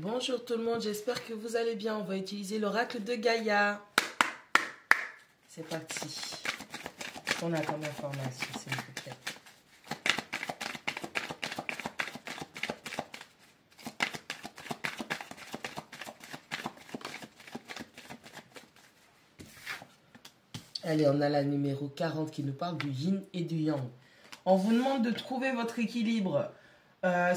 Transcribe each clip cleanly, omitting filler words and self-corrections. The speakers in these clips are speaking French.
Bonjour tout le monde, j'espère que vous allez bien. On va utiliser l'oracle de Gaïa. C'est parti. On a comme information, s'il vous plaît. Allez, on a la numéro 40 qui nous parle du yin et du yang. On vous demande de trouver votre équilibre.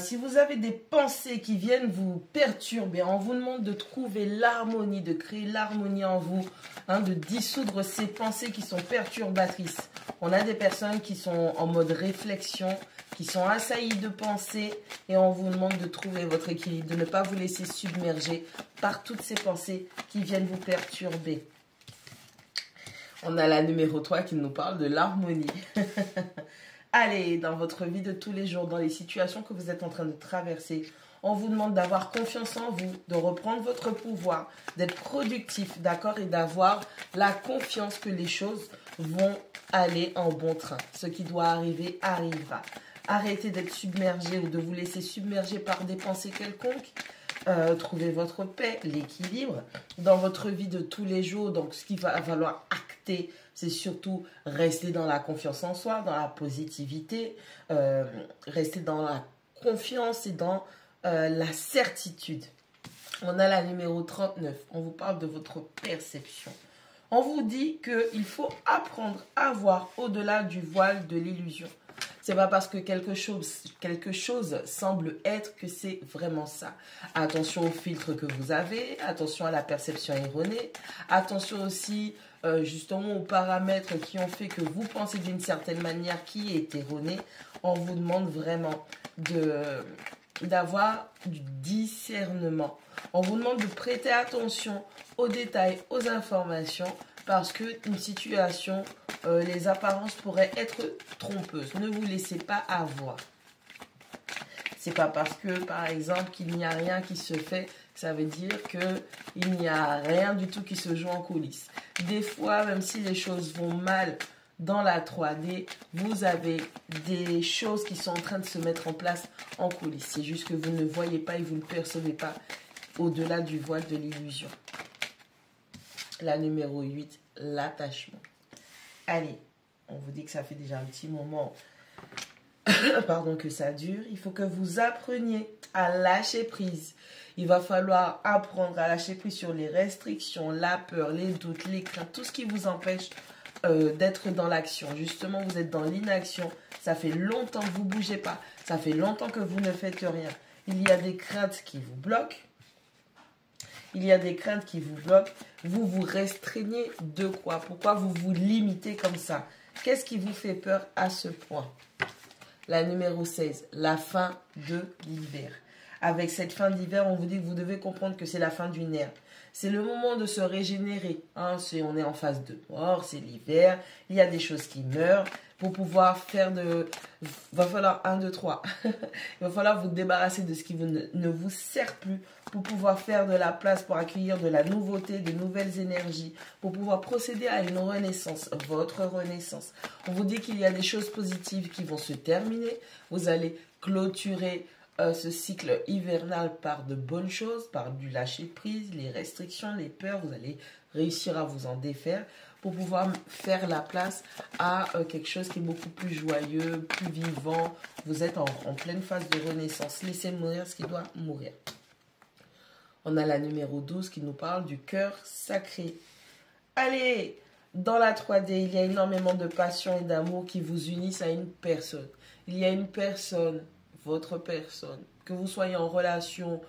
Si vous avez des pensées qui viennent vous perturber, on vous demande de trouver l'harmonie, de créer l'harmonie en vous, de dissoudre ces pensées qui sont perturbatrices. On a des personnes qui sont en mode réflexion, qui sont assaillies de pensées et on vous demande de trouver votre équilibre, de ne pas vous laisser submerger par toutes ces pensées qui viennent vous perturber. On a la numéro 3 qui nous parle de l'harmonie. Allez, dans votre vie de tous les jours, dans les situations que vous êtes en train de traverser, on vous demande d'avoir confiance en vous, de reprendre votre pouvoir, d'être productif, d'accord, et d'avoir la confiance que les choses vont aller en bon train. Ce qui doit arriver, arrivera. Arrêtez d'être submergé ou de vous laisser submerger par des pensées quelconques. Trouvez votre paix, l'équilibre dans votre vie de tous les jours. Donc, ce qu'il va falloir acter, c'est surtout rester dans la confiance en soi, dans la positivité, rester dans la confiance et dans la certitude. On a la numéro 39. On vous parle de votre perception. On vous dit qu'il faut apprendre à voir au-delà du voile de l'illusion. C'est pas parce que quelque chose semble être que c'est vraiment ça. Attention aux filtres que vous avez, attention à la perception erronée, attention aussi justement aux paramètres qui ont fait que vous pensez d'une certaine manière qui est erronée. On vous demande vraiment d'avoir du discernement. On vous demande de prêter attention aux détails, aux informations, parce qu'une situation, les apparences pourraient être trompeuses. Ne vous laissez pas avoir. C'est pas parce que, par exemple, qu'il n'y a rien qui se fait, ça veut dire qu'il n'y a rien du tout qui se joue en coulisses. Des fois, même si les choses vont mal dans la 3D, vous avez des choses qui sont en train de se mettre en place en coulisses. C'est juste que vous ne voyez pas et vous ne percevez pas au-delà du voile de l'illusion. La numéro 8, l'attachement. Allez, on vous dit que ça fait déjà un petit moment pardon, que ça dure. Il faut que vous appreniez à lâcher prise. Il va falloir apprendre à lâcher prise sur les restrictions, la peur, les doutes, les craintes, tout ce qui vous empêche d'être dans l'action. Justement, vous êtes dans l'inaction. Ça fait longtemps que vous ne bougez pas. Ça fait longtemps que vous ne faites rien. Il y a des craintes qui vous bloquent. Il y a des craintes qui vous bloquent. Vous vous restreignez de quoi? Pourquoi vous vous limitez comme ça? Qu'est-ce qui vous fait peur à ce point? La numéro 16, la fin de l'hiver. Avec cette fin d'hiver, on vous dit que vous devez comprendre que c'est la fin d'une ère. C'est le moment de se régénérer. On est en phase de mort, c'est l'hiver. Il y a des choses qui meurent. Pour pouvoir faire il va falloir 1, 2, 3. Il va falloir vous débarrasser de ce qui ne vous sert plus pour pouvoir faire de la place, pour accueillir de la nouveauté, de nouvelles énergies, pour pouvoir procéder à une renaissance, votre renaissance. On vous dit qu'il y a des choses positives qui vont se terminer. Vous allez clôturer ce cycle hivernal par de bonnes choses, par du lâcher prise, les restrictions, les peurs. Vous allez réussir à vous en défaire pour pouvoir faire la place à quelque chose qui est beaucoup plus joyeux, plus vivant. Vous êtes en pleine phase de renaissance. Laissez mourir ce qui doit mourir. On a la numéro 12 qui nous parle du cœur sacré. Allez, dans la 3D, il y a énormément de passion et d'amour qui vous unissent à une personne. Il y a une personne, votre personne, que vous soyez en relation,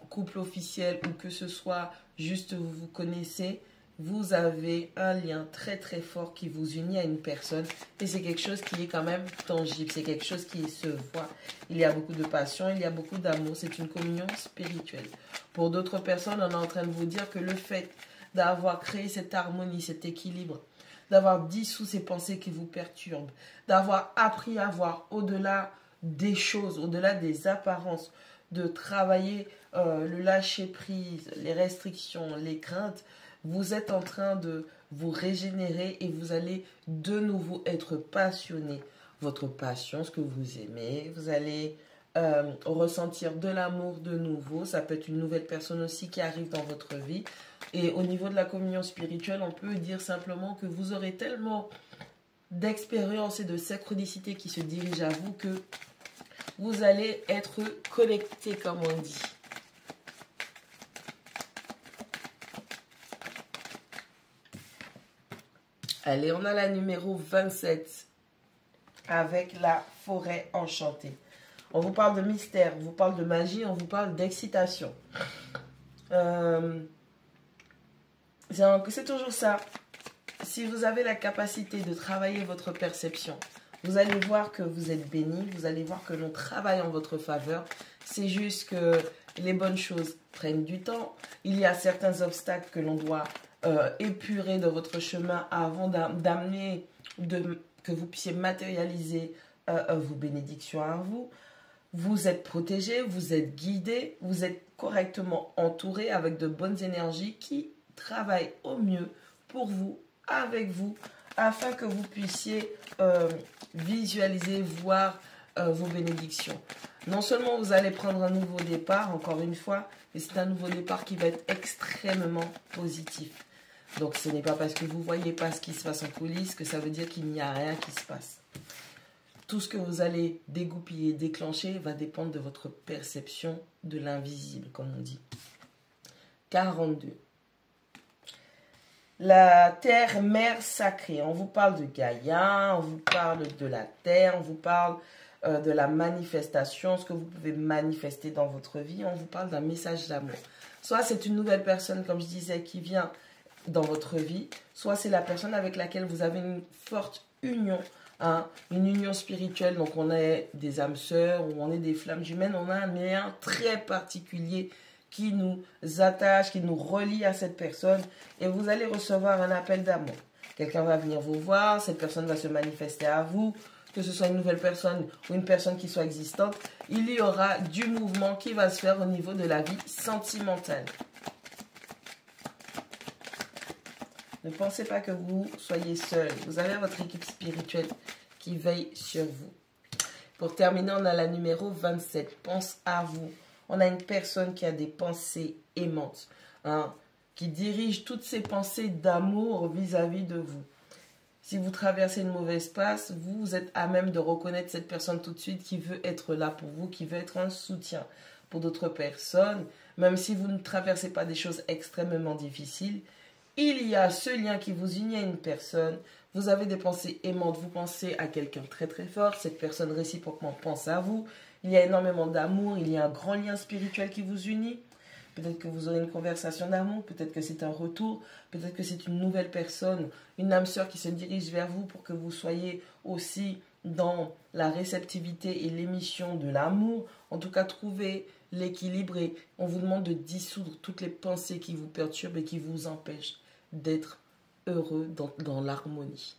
couple officiel ou que ce soit juste vous vous connaissez, vous avez un lien très très fort qui vous unit à une personne et c'est quelque chose qui est quand même tangible, c'est quelque chose qui se voit. Il y a beaucoup de passion, il y a beaucoup d'amour, c'est une communion spirituelle. Pour d'autres personnes, on est en train de vous dire que le fait d'avoir créé cette harmonie, cet équilibre, d'avoir dissous ces pensées qui vous perturbent, d'avoir appris à voir au-delà des choses, au-delà des apparences, de travailler le lâcher-prise, les restrictions, les craintes, vous êtes en train de vous régénérer et vous allez de nouveau être passionné. Votre passion, ce que vous aimez, vous allez ressentir de l'amour de nouveau. Ça peut être une nouvelle personne aussi qui arrive dans votre vie. Et au niveau de la communion spirituelle, on peut dire simplement que vous aurez tellement d'expérience et de synchronicité qui se dirigent à vous que vous allez être connecté, comme on dit. Allez, on a la numéro 27 avec la forêt enchantée. On vous parle de mystère, on vous parle de magie, on vous parle d'excitation. C'est toujours ça. Si vous avez la capacité de travailler votre perception, vous allez voir que vous êtes béni, vous allez voir que l'on travaille en votre faveur. C'est juste que les bonnes choses prennent du temps. Il y a certains obstacles que l'on doit épurer de votre chemin avant d'amener, que vous puissiez matérialiser vos bénédictions à vous. Vous êtes protégé, vous êtes guidé, vous êtes correctement entouré avec de bonnes énergies qui travaillent au mieux pour vous, avec vous, afin que vous puissiez visualiser, voir vos bénédictions. Non seulement vous allez prendre un nouveau départ, encore une fois, mais c'est un nouveau départ qui va être extrêmement positif. Donc ce n'est pas parce que vous ne voyez pas ce qui se passe en coulisses que ça veut dire qu'il n'y a rien qui se passe. Tout ce que vous allez dégoupiller, déclencher, va dépendre de votre perception de l'invisible, comme on dit. 42. La terre, mère sacrée. On vous parle de Gaïa, on vous parle de la terre, on vous parle de la manifestation, ce que vous pouvez manifester dans votre vie. On vous parle d'un message d'amour. Soit c'est une nouvelle personne, comme je disais, qui vient dans votre vie, soit c'est la personne avec laquelle vous avez une forte union, hein, une union spirituelle. Donc on est des âmes sœurs ou on est des flammes jumelles, on a un lien très particulier qui nous attache, qui nous relie à cette personne, et vous allez recevoir un appel d'amour. Quelqu'un va venir vous voir, cette personne va se manifester à vous, que ce soit une nouvelle personne ou une personne qui soit existante, il y aura du mouvement qui va se faire au niveau de la vie sentimentale. Ne pensez pas que vous soyez seul. Vous avez votre équipe spirituelle qui veille sur vous. Pour terminer, on a la numéro 27. Pense à vous. On a une personne qui a des pensées aimantes, hein, qui dirige toutes ses pensées d'amour vis-à-vis de vous. Si vous traversez une mauvaise passe, vous êtes à même de reconnaître cette personne tout de suite qui veut être là pour vous, qui veut être un soutien pour d'autres personnes. Même si vous ne traversez pas des choses extrêmement difficiles, il y a ce lien qui vous unit à une personne. Vous avez des pensées aimantes, vous pensez à quelqu'un très très fort, cette personne réciproquement pense à vous. Il y a énormément d'amour, il y a un grand lien spirituel qui vous unit. Peut-être que vous aurez une conversation d'amour, peut-être que c'est un retour, peut-être que c'est une nouvelle personne, une âme sœur qui se dirige vers vous pour que vous soyez aussi dans la réceptivité et l'émission de l'amour. En tout cas, trouvez l'équilibre et on vous demande de dissoudre toutes les pensées qui vous perturbent et qui vous empêchent d'être heureux dans l'harmonie.